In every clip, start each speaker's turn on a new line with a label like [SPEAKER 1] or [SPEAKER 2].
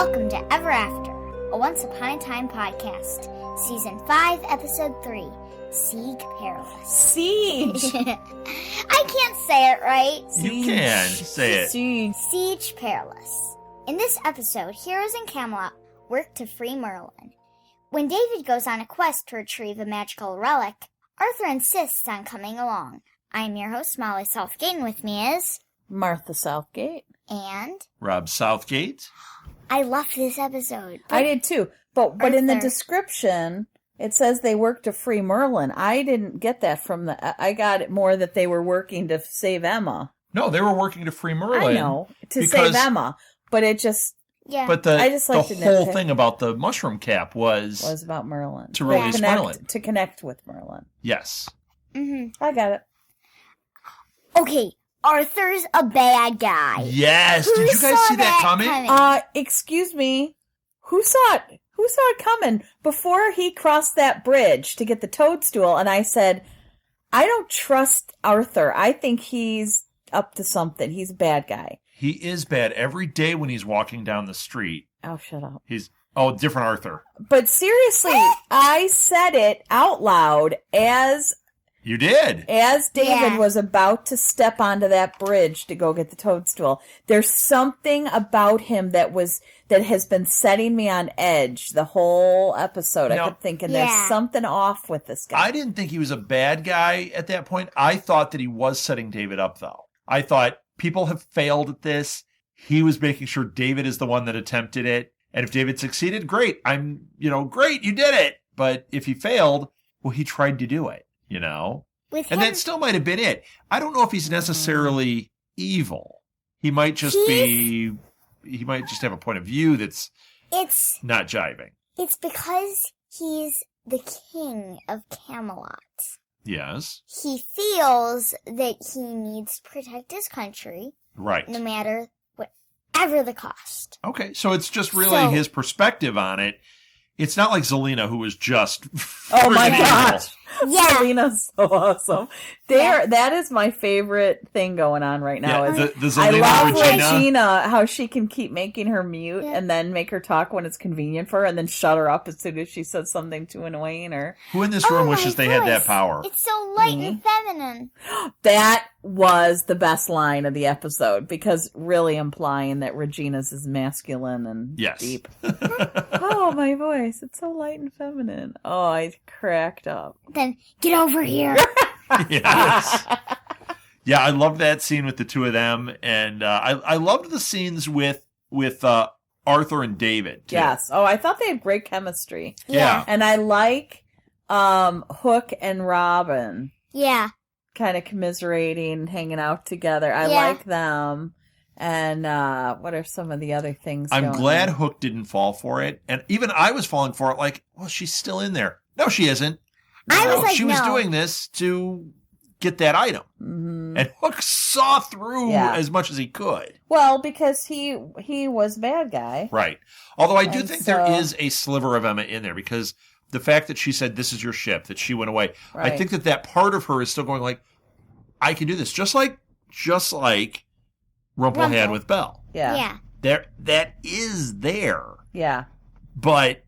[SPEAKER 1] Welcome to Ever After, a Once Upon a Time podcast, Season 5, Episode 3, Siege Perilous.
[SPEAKER 2] Siege!
[SPEAKER 1] I can't say it right.
[SPEAKER 3] You can say it.
[SPEAKER 1] Siege Perilous. In this episode, heroes in Camelot work to free Merlin. When David goes on a quest to retrieve a magical relic, Arthur insists on coming along. I'm your host, Molly Southgate, and with me is...
[SPEAKER 2] Martha Southgate.
[SPEAKER 1] And...
[SPEAKER 3] Rob Southgate.
[SPEAKER 1] I loved this episode.
[SPEAKER 2] I did too. But in the description, it says they work to free Merlin. I didn't get that from I got it more that they were working to save Emma.
[SPEAKER 3] No, they were working to free Merlin.
[SPEAKER 2] I know, save Emma. But it just...
[SPEAKER 1] Yeah.
[SPEAKER 3] But the whole thing about the mushroom cap was
[SPEAKER 2] about Merlin.
[SPEAKER 3] To release Merlin.
[SPEAKER 2] To connect with Merlin.
[SPEAKER 3] Yes.
[SPEAKER 1] Mm-hmm.
[SPEAKER 2] I got it.
[SPEAKER 1] Okay, Arthur's a bad guy.
[SPEAKER 3] Yes. Did you guys see that coming?
[SPEAKER 2] Excuse me. Who saw it? Who saw it coming? Before he crossed that bridge to get the toadstool, and I said, I don't trust Arthur. I think he's up to something. He's a bad guy.
[SPEAKER 3] He is bad every day when he's walking down the street.
[SPEAKER 2] Oh, shut up.
[SPEAKER 3] Different Arthur.
[SPEAKER 2] But seriously, I said it out loud as...
[SPEAKER 3] You did.
[SPEAKER 2] As David was about to step onto that bridge to go get the toadstool, there's something about him that has been setting me on edge the whole episode. I kept thinking there's something off with this guy.
[SPEAKER 3] I didn't think he was a bad guy at that point. I thought that he was setting David up, though. I thought people have failed at this. He was making sure David is the one that attempted it. And if David succeeded, great. Great, you did it. But if he failed, well, he tried to do it. That still might have been it. I don't know if he's necessarily evil. He might just he might just have a point of view that's not jiving.
[SPEAKER 1] It's because he's the king of Camelot.
[SPEAKER 3] Yes.
[SPEAKER 1] He feels that he needs to protect his country.
[SPEAKER 3] Right.
[SPEAKER 1] No matter whatever the cost.
[SPEAKER 3] Okay, so it's just really his perspective on it. It's not like Zelina, who was just...
[SPEAKER 2] Oh my gosh.
[SPEAKER 1] Yeah.
[SPEAKER 2] Zelina's so awesome. That is my favorite thing going on right now.
[SPEAKER 3] Yeah, the Zelina
[SPEAKER 2] I love
[SPEAKER 3] Regina,
[SPEAKER 2] how she can keep making her mute and then make her talk when it's convenient for her and then shut her up as soon as she says something too annoying.
[SPEAKER 3] Who in this room wishes they had that power?
[SPEAKER 1] It's so light and feminine.
[SPEAKER 2] That was the best line of the episode because really implying that Regina's is masculine and deep. Oh, my voice. It's so light and feminine. Oh, I cracked up.
[SPEAKER 1] Then get over here.
[SPEAKER 3] Yes. Yeah, I loved that scene with the two of them, and I loved the scenes with Arthur and David, too.
[SPEAKER 2] Yes. Oh, I thought they had great chemistry.
[SPEAKER 3] Yeah.
[SPEAKER 2] And I like Hook and Robin.
[SPEAKER 1] Yeah.
[SPEAKER 2] Kind of commiserating, hanging out together. I like them. And what are some of the other things
[SPEAKER 3] I'm glad Hook didn't fall for it. And even I was falling for it like, well, she's still in there. No, she isn't. She was doing this to get that item. Mm-hmm. And Hook saw through as much as he could.
[SPEAKER 2] Well, because he was a bad guy.
[SPEAKER 3] Right. Although I do think there is a sliver of Emma in there because the fact that she said, this is your ship, that she went away. Right. I think that part of her is still going like, I can do this. Just like Rumple had with Belle.
[SPEAKER 2] Yeah.
[SPEAKER 3] That is there.
[SPEAKER 2] Yeah.
[SPEAKER 3] But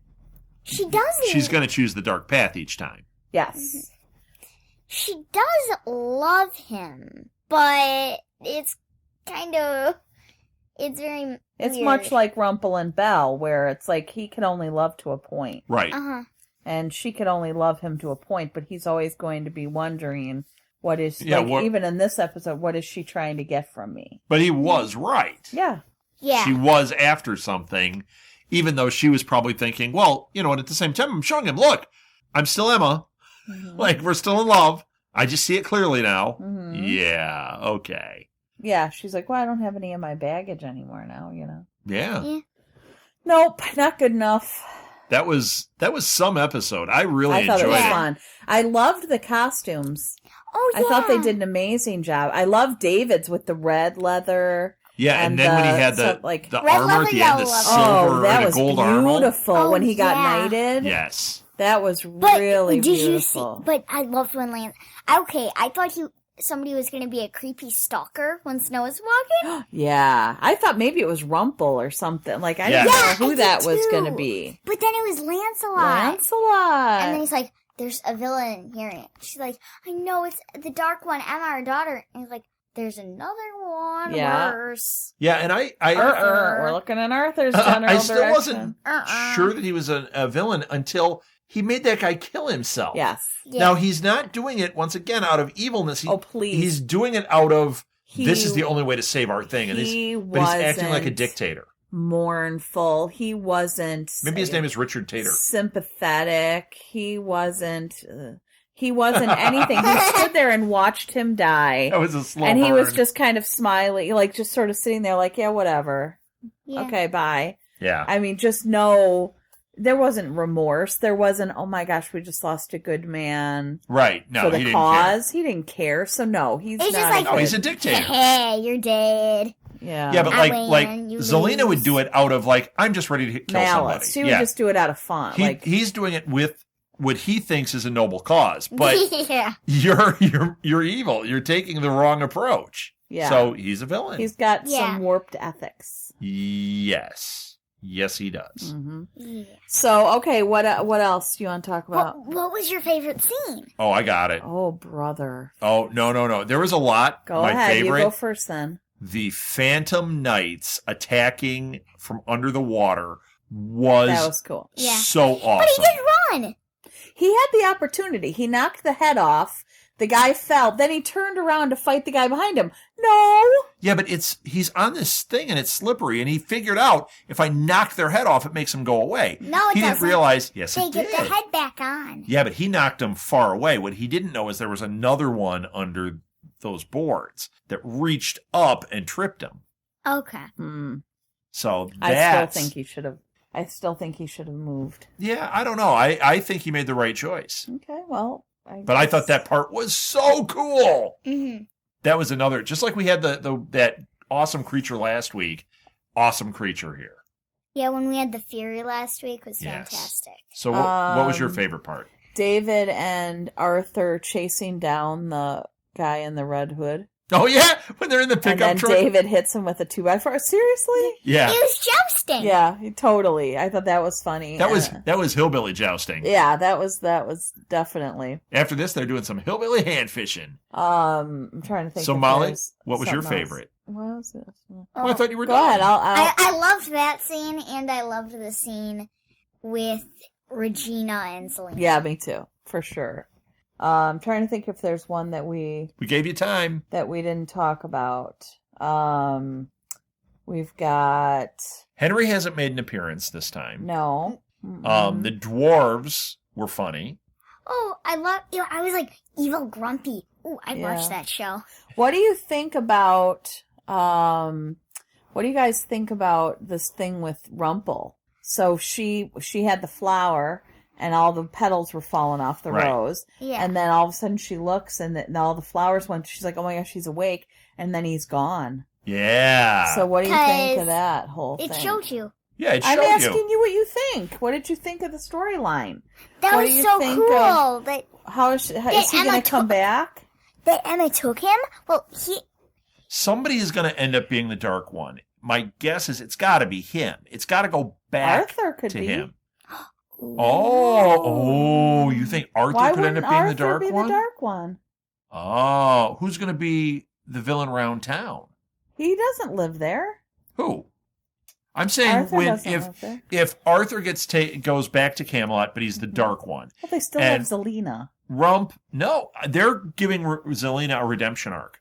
[SPEAKER 1] she doesn't.
[SPEAKER 3] She's going to choose the dark path each time.
[SPEAKER 2] Yes.
[SPEAKER 1] She does love him, but it's very
[SPEAKER 2] It's
[SPEAKER 1] weird.
[SPEAKER 2] much like Rumple and Belle, where it's like he can only love to a point.
[SPEAKER 3] Right.
[SPEAKER 1] Uh-huh.
[SPEAKER 2] And she can only love him to a point, but he's always going to be wondering even in this episode, what is she trying to get from me?
[SPEAKER 3] But he was right.
[SPEAKER 2] Yeah.
[SPEAKER 1] Yeah.
[SPEAKER 3] She was after something, even though she was probably thinking, well, and at the same time, I'm showing him, look, I'm still Emma. Mm-hmm. Like, we're still in love. I just see it clearly now. Mm-hmm. Yeah, okay.
[SPEAKER 2] Yeah, she's like, well, I don't have any of my baggage anymore now,
[SPEAKER 3] Yeah.
[SPEAKER 2] Nope, not good enough.
[SPEAKER 3] That was some episode. I really enjoyed it.
[SPEAKER 2] I thought it was fun. I loved the costumes.
[SPEAKER 1] Oh, yeah.
[SPEAKER 2] I thought they did an amazing job. I love David's with the red leather.
[SPEAKER 3] Yeah, and then when he had the armor at the end, the silver and the gold armor.
[SPEAKER 2] That was beautiful when he got knighted.
[SPEAKER 3] Yes.
[SPEAKER 2] That was really beautiful.
[SPEAKER 1] But I loved when Lance... Okay, I thought somebody was going to be a creepy stalker when Snow was walking.
[SPEAKER 2] Yeah. I thought maybe it was Rumple or something. Like, I
[SPEAKER 3] Yeah.
[SPEAKER 2] didn't know
[SPEAKER 1] I
[SPEAKER 2] who
[SPEAKER 1] did
[SPEAKER 2] that was
[SPEAKER 1] too.
[SPEAKER 2] going to be.
[SPEAKER 1] But then it was Lancelot.
[SPEAKER 2] Lancelot.
[SPEAKER 1] And then he's like, there's a villain here. And she's like, I know it's the dark one, Emma, our daughter. And he's like, there's another one worse.
[SPEAKER 3] Yeah, and
[SPEAKER 2] We're looking in Arthur's general
[SPEAKER 3] I still
[SPEAKER 2] direction.
[SPEAKER 3] wasn't sure that he was a villain until he made that guy kill himself.
[SPEAKER 2] Yes.
[SPEAKER 1] Yeah.
[SPEAKER 3] Now, he's not doing it, once again, out of evilness.
[SPEAKER 2] Please.
[SPEAKER 3] He's doing it out of, this is the only way to save our thing. And but he's acting like a dictator.
[SPEAKER 2] Mournful. He wasn't.
[SPEAKER 3] Maybe his name is Richard Tater.
[SPEAKER 2] Sympathetic. He wasn't anything. He stood there and watched him die.
[SPEAKER 3] That was a slow
[SPEAKER 2] And he
[SPEAKER 3] burn.
[SPEAKER 2] was just kind of smiling, like just sort of sitting there like, yeah, whatever.
[SPEAKER 1] Yeah.
[SPEAKER 2] Okay, bye.
[SPEAKER 3] Yeah.
[SPEAKER 2] I mean, there wasn't remorse. There wasn't, oh my gosh, we just lost a good man.
[SPEAKER 3] Right. No,
[SPEAKER 2] for the
[SPEAKER 3] he didn't
[SPEAKER 2] cause. He didn't care. So no, he's
[SPEAKER 1] It's
[SPEAKER 2] not.
[SPEAKER 1] just like,
[SPEAKER 3] care. No, he's a dictator.
[SPEAKER 1] Hey, you're dead.
[SPEAKER 2] Yeah.
[SPEAKER 3] Yeah, but
[SPEAKER 1] I
[SPEAKER 3] like
[SPEAKER 1] win, you
[SPEAKER 3] Zelina
[SPEAKER 1] lose.
[SPEAKER 3] would do it out of like, I'm just ready to kill
[SPEAKER 2] Malice.
[SPEAKER 3] somebody.
[SPEAKER 2] She would just do it out of fun.
[SPEAKER 3] He's doing it with what he thinks is a noble cause, but
[SPEAKER 1] Yeah.
[SPEAKER 3] you're evil. You're taking the wrong approach.
[SPEAKER 2] Yeah.
[SPEAKER 3] So he's a villain.
[SPEAKER 2] he's got
[SPEAKER 1] Yeah.
[SPEAKER 2] some warped ethics.
[SPEAKER 3] Yes, he does.
[SPEAKER 2] Mm-hmm.
[SPEAKER 1] Yeah.
[SPEAKER 2] So, okay, what else do you want to talk about?
[SPEAKER 1] What was your favorite scene?
[SPEAKER 3] Oh, I got it.
[SPEAKER 2] Oh, brother.
[SPEAKER 3] Oh, no. There was a lot.
[SPEAKER 2] Go
[SPEAKER 3] My
[SPEAKER 2] ahead.
[SPEAKER 3] favorite,
[SPEAKER 2] You go first then.
[SPEAKER 3] the Phantom Knights attacking from under the water was,
[SPEAKER 2] That was cool.
[SPEAKER 1] Yeah.
[SPEAKER 3] so awesome.
[SPEAKER 1] But he did run.
[SPEAKER 2] He had the opportunity. He knocked the head off. The guy fell. Then he turned around to fight the guy behind him. No.
[SPEAKER 3] Yeah, but he's on this thing and it's slippery, and he figured out if I knock their head off, it makes them go away.
[SPEAKER 1] No, it
[SPEAKER 3] he didn't
[SPEAKER 1] doesn't.
[SPEAKER 3] realize. Yes,
[SPEAKER 1] They
[SPEAKER 3] it
[SPEAKER 1] get
[SPEAKER 3] did.
[SPEAKER 1] the head back on.
[SPEAKER 3] Yeah, but he knocked them far away. What he didn't know is there was another one under those boards that reached up and tripped him.
[SPEAKER 1] Okay.
[SPEAKER 3] So
[SPEAKER 2] I
[SPEAKER 3] that's,
[SPEAKER 2] still think he should have moved.
[SPEAKER 3] Yeah, I don't know. I think he made the right choice.
[SPEAKER 2] Okay, well.
[SPEAKER 3] But I thought that part was so cool.
[SPEAKER 1] Mm-hmm.
[SPEAKER 3] That was another, just like we had that awesome creature last week. Awesome creature here.
[SPEAKER 1] Yeah, when we had the Fury last week was
[SPEAKER 3] Yes.
[SPEAKER 1] fantastic.
[SPEAKER 3] So what was your favorite part?
[SPEAKER 2] David and Arthur chasing down the guy in the red hood.
[SPEAKER 3] Oh yeah, when they're in the
[SPEAKER 2] And
[SPEAKER 3] pickup
[SPEAKER 2] then
[SPEAKER 3] truck.
[SPEAKER 2] David hits him with a 2x4. Seriously?
[SPEAKER 3] Yeah,
[SPEAKER 1] He was jousting.
[SPEAKER 2] Yeah, totally. I thought that was funny.
[SPEAKER 3] that was hillbilly jousting.
[SPEAKER 2] Yeah, that was definitely.
[SPEAKER 3] After this, they're doing some hillbilly hand fishing.
[SPEAKER 2] I'm trying to think.
[SPEAKER 3] So
[SPEAKER 2] if
[SPEAKER 3] Molly,
[SPEAKER 2] there's
[SPEAKER 3] what was your
[SPEAKER 2] something else.
[SPEAKER 3] favorite?
[SPEAKER 2] What was this?
[SPEAKER 3] Oh, I thought you were
[SPEAKER 2] Go
[SPEAKER 3] done.
[SPEAKER 2] ahead. I'll
[SPEAKER 1] I loved that scene, and I loved the scene with Regina and Selena.
[SPEAKER 2] Yeah, me too, for sure. I'm trying to think if there's one that we
[SPEAKER 3] gave you time.
[SPEAKER 2] didn't talk about. We've got
[SPEAKER 3] Henry hasn't made an appearance this time.
[SPEAKER 2] no.
[SPEAKER 3] The dwarves were funny.
[SPEAKER 1] Oh, I was like evil grumpy. Ooh, I
[SPEAKER 2] Yeah.
[SPEAKER 1] watched that show.
[SPEAKER 2] What do you think about? What do you guys think about this thing with Rumple? So she had the flower, and all the petals were falling off the
[SPEAKER 3] Right.
[SPEAKER 2] rose.
[SPEAKER 1] Yeah.
[SPEAKER 2] And then all of a sudden she looks, and all the flowers went. She's like, "Oh my gosh, he's awake!" And then he's gone.
[SPEAKER 3] Yeah.
[SPEAKER 2] So what do you think
[SPEAKER 1] 'Cause
[SPEAKER 2] of that whole thing?
[SPEAKER 1] It showed you.
[SPEAKER 3] Yeah, it
[SPEAKER 2] I'm
[SPEAKER 3] showed
[SPEAKER 2] asking
[SPEAKER 3] you.
[SPEAKER 2] you what you think. What did you think of the storyline?
[SPEAKER 1] That
[SPEAKER 2] What
[SPEAKER 1] was
[SPEAKER 2] do you
[SPEAKER 1] so
[SPEAKER 2] think
[SPEAKER 1] cool.
[SPEAKER 2] of-
[SPEAKER 1] That
[SPEAKER 2] is he
[SPEAKER 1] Emma
[SPEAKER 2] going to come back?
[SPEAKER 1] Emma took him. Well,
[SPEAKER 3] Somebody is going to end up being the Dark One. My guess is it's got to be him. It's got to go back
[SPEAKER 2] Arthur could
[SPEAKER 3] to
[SPEAKER 2] be.
[SPEAKER 3] him. Oh, you think Arthur
[SPEAKER 2] Why
[SPEAKER 3] could end
[SPEAKER 2] wouldn't
[SPEAKER 3] up being
[SPEAKER 2] Arthur
[SPEAKER 3] the Dark
[SPEAKER 2] be
[SPEAKER 3] One?
[SPEAKER 2] the Dark One?
[SPEAKER 3] Oh, who's going to be the villain around town?
[SPEAKER 2] He doesn't live there.
[SPEAKER 3] Who? I'm saying
[SPEAKER 2] Arthur doesn't live there.
[SPEAKER 3] if Arthur goes back to Camelot, but he's the Dark One.
[SPEAKER 2] But they still
[SPEAKER 3] And-
[SPEAKER 2] have Zelina.
[SPEAKER 3] Rump, no, they're giving Zelina a redemption arc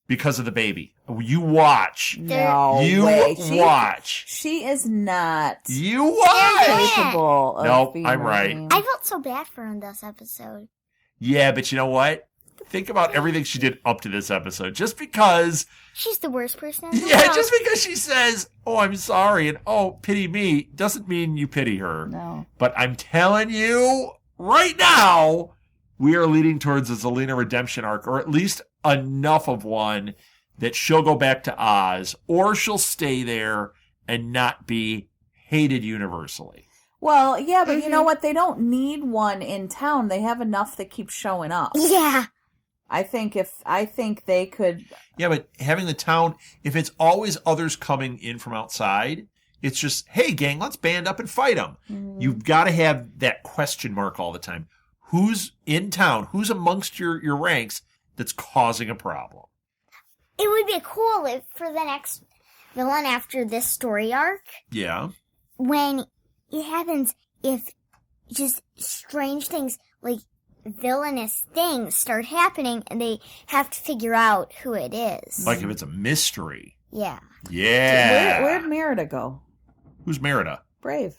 [SPEAKER 3] because of the baby. You watch.
[SPEAKER 2] No
[SPEAKER 3] You
[SPEAKER 2] way.
[SPEAKER 3] watch.
[SPEAKER 2] She is not
[SPEAKER 3] You watch.
[SPEAKER 2] capable of
[SPEAKER 3] Nope,
[SPEAKER 2] being
[SPEAKER 3] I'm right.
[SPEAKER 2] redeemed.
[SPEAKER 1] I felt so bad for him this episode.
[SPEAKER 3] Yeah, but you know what? Think about everything she did up to this episode. Just because,
[SPEAKER 1] She's the worst person in the
[SPEAKER 3] yeah,
[SPEAKER 1] world.
[SPEAKER 3] just because she says, "Oh, I'm sorry," and "Oh, pity me," doesn't mean you pity her.
[SPEAKER 2] No.
[SPEAKER 3] But I'm telling you, right now, we are leading towards a Zelina redemption arc, or at least enough of one that she'll go back to Oz, or she'll stay there and not be hated universally.
[SPEAKER 2] Well, yeah, but you
[SPEAKER 1] Mm-hmm.
[SPEAKER 2] know what? They don't need one in town. They have enough that keep showing up.
[SPEAKER 1] Yeah.
[SPEAKER 2] I think they could.
[SPEAKER 3] Yeah, but having the town, if it's always others coming in from outside, it's just, hey, gang, let's band up and fight them.
[SPEAKER 2] Mm-hmm.
[SPEAKER 3] You've got to have that question mark all the time. Who's in town? Who's amongst your ranks that's causing a problem?
[SPEAKER 1] It would be cool if for the next villain after this story arc.
[SPEAKER 3] Yeah.
[SPEAKER 1] When it happens, if just strange things, like villainous things start happening and they have to figure out who it is.
[SPEAKER 3] Like if it's a mystery.
[SPEAKER 1] Yeah.
[SPEAKER 3] Yeah.
[SPEAKER 2] Where'd Merida go?
[SPEAKER 3] Who's Merida?
[SPEAKER 2] Brave.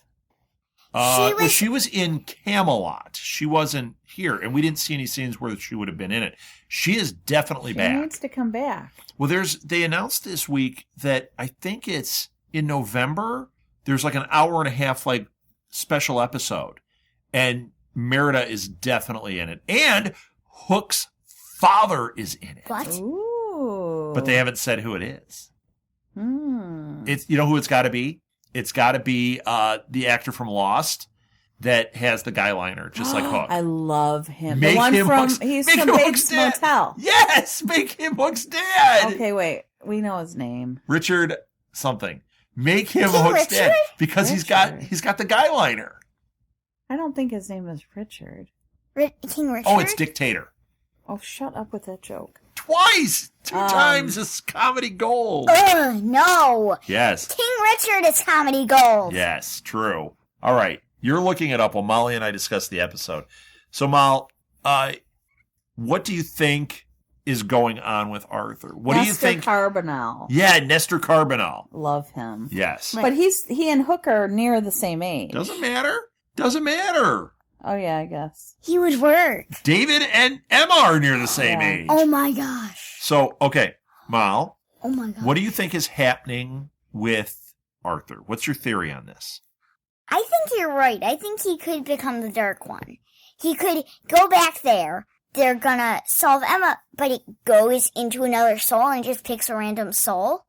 [SPEAKER 3] She was in Camelot. She wasn't here, and we didn't see any scenes where she would have been in it. She is definitely back.
[SPEAKER 2] She needs to come back.
[SPEAKER 3] Well, they announced this week that I think it's in November. There's like an hour and a half like special episode, and Merida is definitely in it, and Hook's father is in it.
[SPEAKER 1] What?
[SPEAKER 2] Ooh.
[SPEAKER 3] But they haven't said who it is.
[SPEAKER 2] Hmm.
[SPEAKER 3] It's who it's got to be. It's got to be the actor from Lost that has the guy liner, just like Hook.
[SPEAKER 2] I love him.
[SPEAKER 3] Make
[SPEAKER 2] the one
[SPEAKER 3] him
[SPEAKER 2] from
[SPEAKER 3] Hook's,
[SPEAKER 2] he's
[SPEAKER 3] make
[SPEAKER 2] from
[SPEAKER 3] him
[SPEAKER 2] Bates
[SPEAKER 3] Hook's dad.
[SPEAKER 2] Motel.
[SPEAKER 3] Yes, make him Hook's dad.
[SPEAKER 2] Okay, wait. We know his name.
[SPEAKER 3] Richard something. Make him
[SPEAKER 1] King
[SPEAKER 3] Hook's
[SPEAKER 1] Richard?
[SPEAKER 3] dad because he's got the guy liner.
[SPEAKER 2] I don't think his name is Richard.
[SPEAKER 1] King Richard?
[SPEAKER 3] Oh, it's Dictator.
[SPEAKER 2] Oh, shut up with that joke.
[SPEAKER 3] Twice, 2 times is comedy gold.
[SPEAKER 1] Ugh, no.
[SPEAKER 3] Yes.
[SPEAKER 1] King Richard is comedy gold.
[SPEAKER 3] Yes, true. All right. You're looking it up while Molly and I discuss the episode. So, Mal, what do you think is going on with Arthur? What do you think?
[SPEAKER 2] Nestor Carbonell.
[SPEAKER 3] Yeah, Nestor Carbonell.
[SPEAKER 2] Love him.
[SPEAKER 3] Yes.
[SPEAKER 2] But he and Hook are near the same age.
[SPEAKER 3] Doesn't matter. Doesn't matter.
[SPEAKER 2] Oh, yeah, I guess.
[SPEAKER 1] He would work.
[SPEAKER 3] David and Emma are near the same age.
[SPEAKER 1] Oh my gosh.
[SPEAKER 3] So, okay, Mal,
[SPEAKER 1] Oh my gosh.
[SPEAKER 3] what do you think is happening with Arthur? What's your theory on this?
[SPEAKER 1] I think you're right. I think he could become the Dark One. He could go back there. They're gonna solve Emma, but it goes into another soul and just picks a random soul.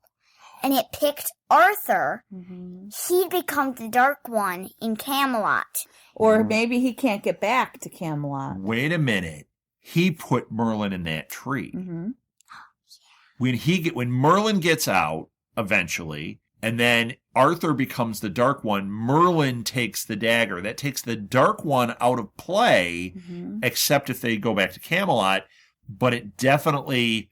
[SPEAKER 1] And it picked Arthur.
[SPEAKER 2] Mm-hmm.
[SPEAKER 1] He'd become the Dark One in Camelot.
[SPEAKER 2] Or maybe he can't get back to Camelot.
[SPEAKER 3] Wait a minute. He put Merlin in that tree.
[SPEAKER 2] Mm-hmm.
[SPEAKER 3] When Merlin gets out eventually, and then Arthur becomes the Dark One, Merlin takes the dagger. That takes the Dark One out of play, except if they go back to Camelot. But it definitely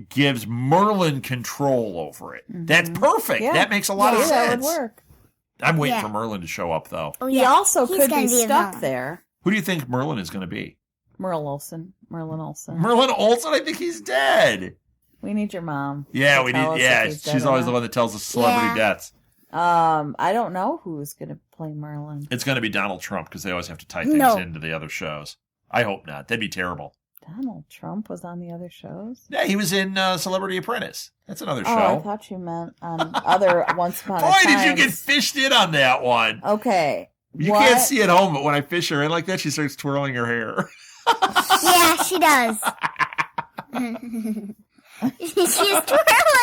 [SPEAKER 3] gives Merlin control over it.
[SPEAKER 2] Mm-hmm.
[SPEAKER 3] That's perfect.
[SPEAKER 2] Yeah.
[SPEAKER 3] That makes a lot of sense.
[SPEAKER 2] That would work.
[SPEAKER 3] I'm waiting
[SPEAKER 1] Yeah.
[SPEAKER 3] for Merlin to show up, though.
[SPEAKER 1] Oh,
[SPEAKER 2] He
[SPEAKER 1] yeah.
[SPEAKER 2] also
[SPEAKER 1] He's
[SPEAKER 2] could
[SPEAKER 1] gonna
[SPEAKER 2] be
[SPEAKER 1] a
[SPEAKER 2] stuck
[SPEAKER 1] villain.
[SPEAKER 2] there.
[SPEAKER 3] Who do you think Merlin is going to be?
[SPEAKER 2] Merlin Olsen.
[SPEAKER 3] Merlin Olsen? I think he's dead.
[SPEAKER 2] We need your mom.
[SPEAKER 3] Yeah,
[SPEAKER 2] to
[SPEAKER 3] we
[SPEAKER 2] tell
[SPEAKER 3] need.
[SPEAKER 2] us if
[SPEAKER 3] Yeah,
[SPEAKER 2] he's dead
[SPEAKER 3] she's
[SPEAKER 2] or
[SPEAKER 3] always the
[SPEAKER 2] not.
[SPEAKER 3] one that tells us celebrity
[SPEAKER 1] Yeah.
[SPEAKER 3] deaths.
[SPEAKER 2] I don't know who's going to play Merlin.
[SPEAKER 3] It's going to be Donald Trump because they always have to tie things
[SPEAKER 1] No.
[SPEAKER 3] into the other shows. I hope not. That'd be terrible.
[SPEAKER 2] Donald Trump was on the other shows?
[SPEAKER 3] Yeah, he was in Celebrity Apprentice. That's another
[SPEAKER 2] Oh, I
[SPEAKER 3] show.
[SPEAKER 2] thought you meant on other Once Upon a
[SPEAKER 3] Boy,
[SPEAKER 2] Time.
[SPEAKER 3] did you get fished in on that one.
[SPEAKER 2] Okay.
[SPEAKER 3] You
[SPEAKER 2] what?
[SPEAKER 3] can't see at home, but when I fish her in like that, she starts twirling her hair.
[SPEAKER 1] Yeah, she does. She's twirling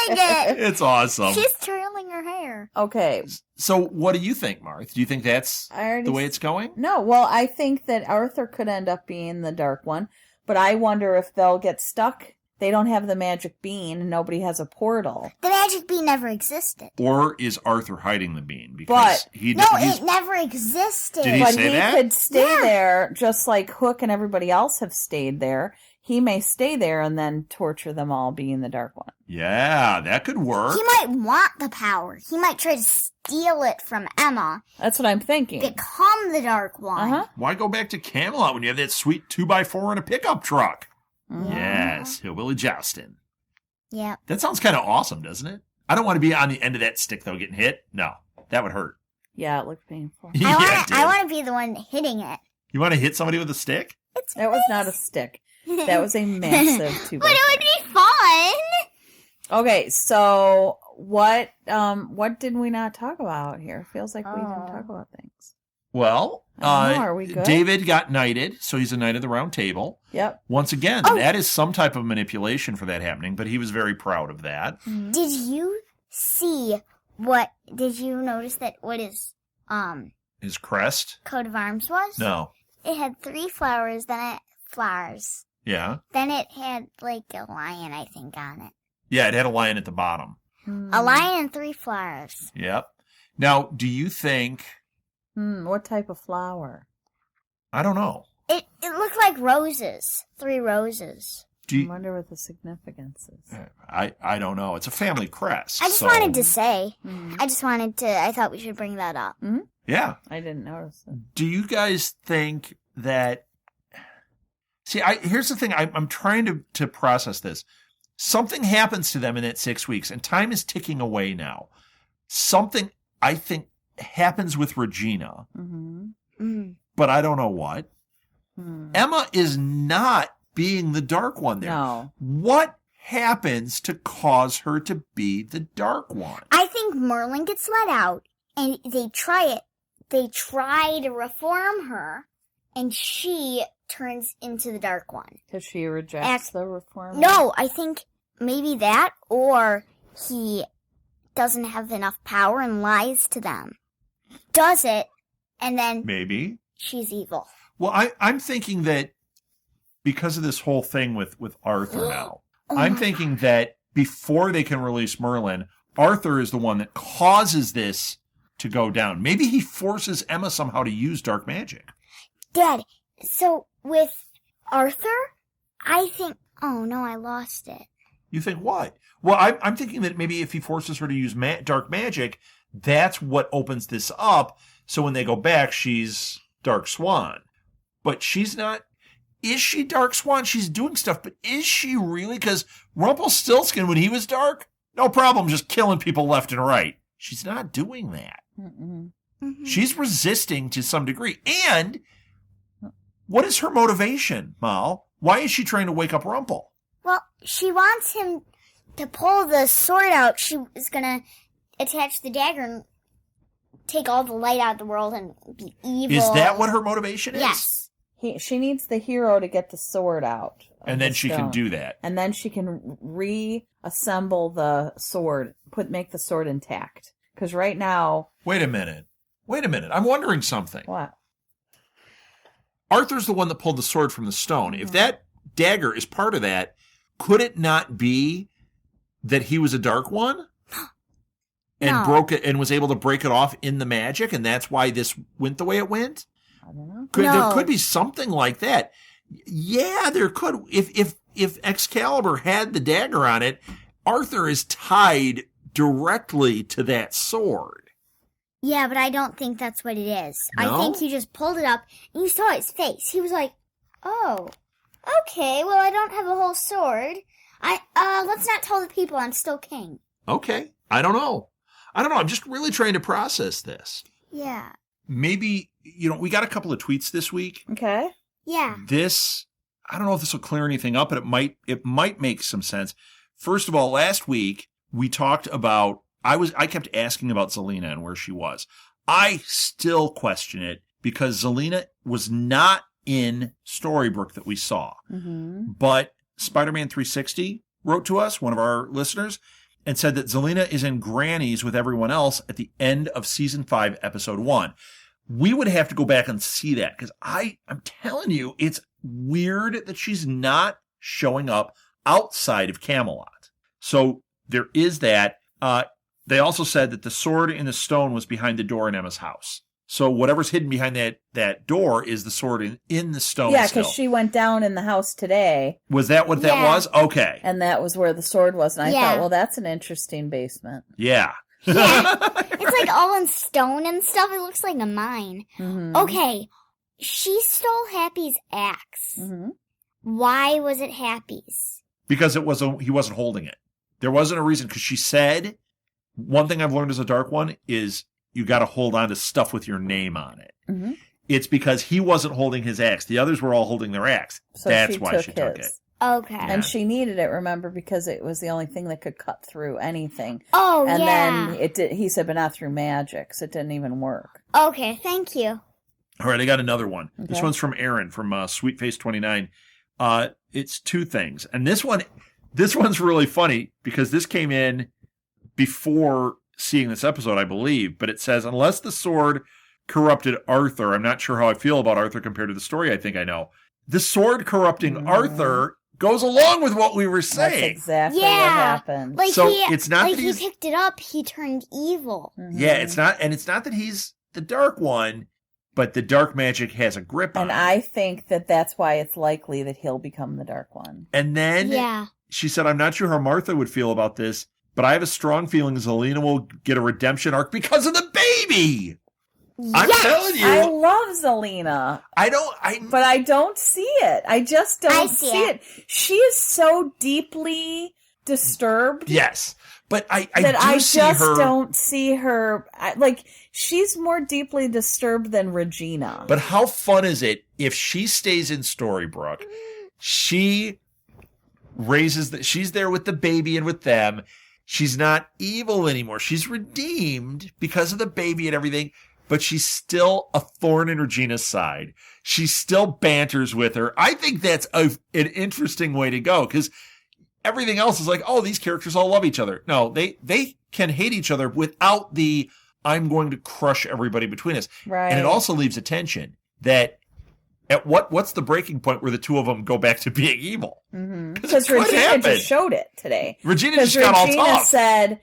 [SPEAKER 1] it.
[SPEAKER 3] It's awesome.
[SPEAKER 1] She's twirling her hair.
[SPEAKER 2] Okay.
[SPEAKER 3] So what do you think, Marth? Do you think that's
[SPEAKER 2] I already
[SPEAKER 3] the way it's going?
[SPEAKER 2] No, well, I think that Arthur could end up being the Dark One, but I wonder if they'll get stuck. They don't have the magic bean, and nobody has a portal.
[SPEAKER 1] The magic bean never existed.
[SPEAKER 3] Or is Arthur hiding the bean? Because
[SPEAKER 2] But-
[SPEAKER 1] No,
[SPEAKER 3] he's,
[SPEAKER 1] it never existed.
[SPEAKER 3] Did he
[SPEAKER 2] But
[SPEAKER 3] say
[SPEAKER 2] he
[SPEAKER 3] that?
[SPEAKER 2] could stay
[SPEAKER 1] Yeah.
[SPEAKER 2] there, just like Hook and everybody else have stayed there. He may stay there and then torture them all, being the Dark One.
[SPEAKER 3] Yeah, that could work.
[SPEAKER 1] He might want the power. He might try to steal it from Emma,
[SPEAKER 2] That's what I'm thinking.
[SPEAKER 1] become the Dark One.
[SPEAKER 2] Uh-huh.
[SPEAKER 3] Why go back to Camelot when you have that sweet 2x4 and a pickup truck?
[SPEAKER 2] Mhm.
[SPEAKER 3] Yes, Hillbilly Joustin'.
[SPEAKER 1] Yeah.
[SPEAKER 3] That sounds kind of awesome, doesn't it? I don't want to be on the end of that stick, though, getting hit. No, that would hurt.
[SPEAKER 2] Yeah, it looked painful.
[SPEAKER 3] Yeah, it did.
[SPEAKER 1] I want to be the one hitting it.
[SPEAKER 3] You want to hit somebody with a stick?
[SPEAKER 1] It's
[SPEAKER 2] That was not a stick. That was a massive 2x4.
[SPEAKER 1] But it would be fun.
[SPEAKER 2] Okay, so what did we not talk about here? Feels like we didn't talk about things.
[SPEAKER 3] Well,
[SPEAKER 2] I don't know, are we good?
[SPEAKER 3] David got knighted, so he's a knight of the round table.
[SPEAKER 2] Yep.
[SPEAKER 3] Once again,
[SPEAKER 1] Oh.
[SPEAKER 3] that is some type of manipulation for that happening, but he was very proud of that.
[SPEAKER 1] Did you notice that what his
[SPEAKER 3] His crest?
[SPEAKER 1] coat of arms was?
[SPEAKER 3] No.
[SPEAKER 1] It had 3 flowers, then it flowers.
[SPEAKER 3] Yeah.
[SPEAKER 1] Then it had, like, a lion, I think, on it.
[SPEAKER 3] Yeah, it had a lion at the bottom.
[SPEAKER 1] A lion and 3 flowers.
[SPEAKER 3] Yep. Now, do you think...
[SPEAKER 2] What type of flower?
[SPEAKER 3] I don't know.
[SPEAKER 1] It looked like roses. 3 roses.
[SPEAKER 2] I wonder what the significance is.
[SPEAKER 3] I don't know. It's a family crest.
[SPEAKER 1] I just wanted to say. I thought we should bring that up.
[SPEAKER 2] Mm-hmm.
[SPEAKER 3] Yeah.
[SPEAKER 2] I didn't notice it.
[SPEAKER 3] Do you guys think that... See, here's the thing. I'm trying to process this. Something happens to them in that 6 weeks, and time is ticking away now. Something, I think, happens with Regina, but I don't know what. Emma is not being the dark one there.
[SPEAKER 2] No.
[SPEAKER 3] What happens to cause her to be the dark one?
[SPEAKER 1] I think Merlin gets let out, and they try it. They try to reform her, and she turns into the dark one.
[SPEAKER 2] Because she rejects the reform?
[SPEAKER 1] No, I think maybe that, or he doesn't have enough power and lies to them. Does it, and then
[SPEAKER 3] Maybe.
[SPEAKER 1] she's evil.
[SPEAKER 3] Well, I'm thinking that because of this whole thing with Arthur now,
[SPEAKER 1] Oh
[SPEAKER 3] I'm
[SPEAKER 1] my
[SPEAKER 3] thinking that before they can release Merlin, Arthur is the one that causes this to go down. Maybe he forces Emma somehow to use dark magic.
[SPEAKER 1] Dad, so with Arthur, I think... Oh, no, I lost it.
[SPEAKER 3] You think what? Well, I'm thinking that maybe if he forces her to use dark magic, that's what opens this up. So when they go back, she's Dark Swan. But she's not... Is she Dark Swan? She's doing stuff, but is she really? Because Rumpelstiltskin, when he was dark, no problem, just killing people left and right. She's not doing that. She's resisting to some degree. And what is her motivation, Mal? Why is she trying to wake up Rumpel?
[SPEAKER 1] Well, she wants him to pull the sword out. She is going to attach the dagger and take all the light out of the world and be evil.
[SPEAKER 3] Is that what her motivation is?
[SPEAKER 1] Yes.
[SPEAKER 2] She needs the hero to get the sword out.
[SPEAKER 3] And then she can do that.
[SPEAKER 2] And then she can reassemble the sword, make the sword intact. Because right now...
[SPEAKER 3] Wait a minute. I'm wondering something.
[SPEAKER 2] What?
[SPEAKER 3] Arthur's the one that pulled the sword from the stone. If that dagger is part of that, could it not be that he was a dark one? And broke it and was able to break it off in the magic, and that's why this went the way it went?
[SPEAKER 2] I don't know.
[SPEAKER 3] There could be something like that. Yeah, there could. If Excalibur had the dagger on it, Arthur is tied directly to that sword.
[SPEAKER 1] Yeah, but I don't think that's what it is.
[SPEAKER 3] No?
[SPEAKER 1] I think he just pulled it up, and you saw his face. He was like, oh, okay, well, I don't have a whole sword. Let's not tell the people I'm still king.
[SPEAKER 3] Okay. I don't know. I'm just really trying to process this.
[SPEAKER 1] Yeah.
[SPEAKER 3] Maybe, we got a couple of tweets this week.
[SPEAKER 2] Okay.
[SPEAKER 1] Yeah.
[SPEAKER 3] I don't know if this will clear anything up, but it might make some sense. First of all, last week we talked about, I kept asking about Zelena and where she was. I still question it because Zelena was not in Storybrooke that we saw. But Spider-Man 360 wrote to us, one of our listeners, and said that Zelena is in Granny's with everyone else at the end of Season 5, Episode 1. We would have to go back and see that because I'm telling you, it's weird that she's not showing up outside of Camelot. So there is that. They also said that the sword in the stone was behind the door in Emma's house. So whatever's hidden behind that door is the sword in the stone.
[SPEAKER 2] Yeah, because she went down in the house today.
[SPEAKER 3] Was that what that was? Okay.
[SPEAKER 2] And that was where the sword was. And I thought, well, that's an interesting basement.
[SPEAKER 3] Yeah.
[SPEAKER 1] Yeah. It's like all in stone and stuff. It looks like a mine. Okay. She stole Happy's axe. Why was it Happy's?
[SPEAKER 3] Because he wasn't holding it. There wasn't a reason. Because she said, one thing I've learned as a dark one is you got to hold on to stuff with your name on it. It's because he wasn't holding his axe. The others were all holding their axe.
[SPEAKER 2] So
[SPEAKER 3] that's why she took it.
[SPEAKER 1] Okay.
[SPEAKER 2] And she needed it, remember, because it was the only thing that could cut through anything.
[SPEAKER 1] Oh,
[SPEAKER 2] and
[SPEAKER 1] yeah.
[SPEAKER 2] And then he said, but not through magic, so it didn't even work.
[SPEAKER 1] Okay, thank you.
[SPEAKER 3] All right, I got another one.
[SPEAKER 2] Okay.
[SPEAKER 3] This one's from Aaron from Sweetface29. It's two things. And this one's really funny because this came in before seeing this episode, I believe. But it says, unless the sword corrupted Arthur, I'm not sure how I feel about Arthur compared to the story I think I know. the sword corrupting Arthur goes along with what we were saying.
[SPEAKER 2] That's exactly what happened.
[SPEAKER 1] Like
[SPEAKER 3] so it's not
[SPEAKER 1] like
[SPEAKER 3] that
[SPEAKER 1] he picked it up, he turned evil.
[SPEAKER 3] Yeah, it's not that he's the Dark One, but the dark magic has a grip on him.
[SPEAKER 2] And I think that's why it's likely that he'll become the Dark One.
[SPEAKER 3] And then she said, I'm not sure how Martha would feel about this, but I have a strong feeling Zelena will get a redemption arc because of the baby.
[SPEAKER 1] Yes!
[SPEAKER 3] I'm telling you.
[SPEAKER 2] I love Zelena. But I don't see it. I just don't see it. She is so deeply disturbed.
[SPEAKER 3] Yes. But I
[SPEAKER 2] don't see her. She's more deeply disturbed than Regina.
[SPEAKER 3] But how fun is it if she stays in Storybrooke? She she's there with the baby and with them. She's not evil anymore. She's redeemed because of the baby and everything. But she's still a thorn in Regina's side. She still banters with her. I think that's an interesting way to go, because everything else is like, oh, these characters all love each other. No, they can hate each other without the I'm going to crush everybody between us.
[SPEAKER 2] Right.
[SPEAKER 3] And it also leaves a tension that at what's the breaking point where the two of them go back to being evil?
[SPEAKER 2] Because Regina just showed it today.
[SPEAKER 3] Regina just got all
[SPEAKER 2] Regina
[SPEAKER 3] tough.
[SPEAKER 2] said,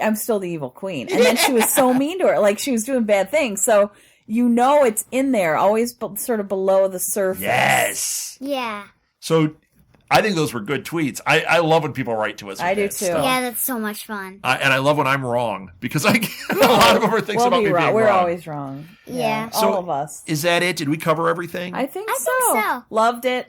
[SPEAKER 2] I'm still the evil queen. And then she was so mean to her. Like, she was doing bad things. So, it's in there, always sort of below the surface.
[SPEAKER 3] Yes.
[SPEAKER 1] Yeah.
[SPEAKER 3] So, I think those were good tweets. I love when people write to us.
[SPEAKER 2] I do too.
[SPEAKER 3] Stuff.
[SPEAKER 1] Yeah, that's so much fun.
[SPEAKER 3] And I love when I'm wrong, because I get a lot of things about me being wrong.
[SPEAKER 2] We're always wrong.
[SPEAKER 1] Yeah.
[SPEAKER 3] So,
[SPEAKER 2] all of us.
[SPEAKER 3] Is that it? Did we cover everything?
[SPEAKER 2] I think so. Loved it.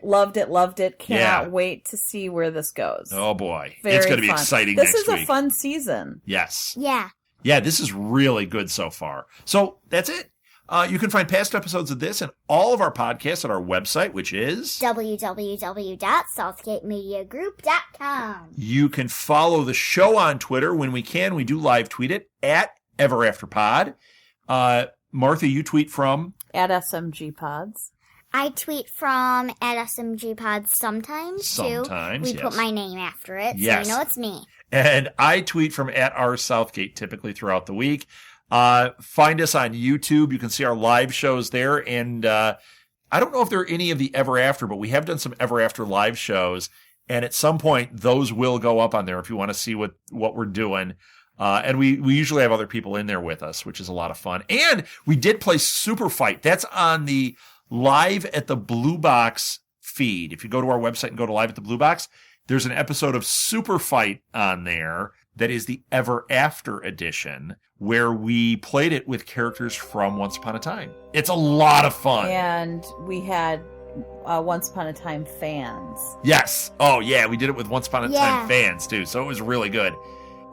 [SPEAKER 2] Cannot wait to see where this goes.
[SPEAKER 3] Oh, boy.
[SPEAKER 2] Very
[SPEAKER 3] it's going to be
[SPEAKER 2] fun.
[SPEAKER 3] exciting
[SPEAKER 2] This
[SPEAKER 3] next week.
[SPEAKER 2] is a fun season.
[SPEAKER 3] Yes.
[SPEAKER 1] Yeah.
[SPEAKER 3] Yeah, this is really good so far. So, that's it. You can find past episodes of this and all of our podcasts at our website, which is
[SPEAKER 1] www.southgatemediagroup.com.
[SPEAKER 3] You can follow the show on Twitter when we can. We do live tweet it at EverAfterPod. Martha, you tweet from?
[SPEAKER 2] At SMG Pods.
[SPEAKER 1] I tweet from at SMG Pods sometimes, too.
[SPEAKER 3] Sometimes,
[SPEAKER 1] We put my name after it, so you know it's me.
[SPEAKER 3] And I tweet from at @RSouthgate typically throughout the week. Find us on YouTube. You can see our live shows there. And I don't know if there are any of the Ever After, but we have done some Ever After live shows. And at some point, those will go up on there if you want to see what we're doing. And we usually have other people in there with us, which is a lot of fun. And we did play Super Fight. That's on the Live at the Blue Box feed. If you go to our website and go to Live at the Blue Box, there's an episode of Super Fight on there that is the Ever After edition, where we played it with characters from Once Upon a Time. It's a lot of fun.
[SPEAKER 2] And we had Once Upon a Time fans.
[SPEAKER 3] Yes. Oh, yeah. We did it with Once Upon a Time fans, too. So it was really good.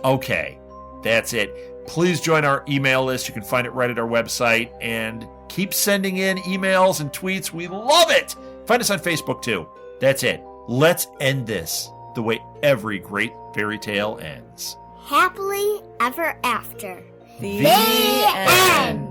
[SPEAKER 3] Okay. That's it. Please join our email list. You can find it right at our website. And keep sending in emails and tweets. We love it. Find us on Facebook, too. That's it. Let's end this the way every great fairy tale ends.
[SPEAKER 1] Happily ever after.
[SPEAKER 2] The end.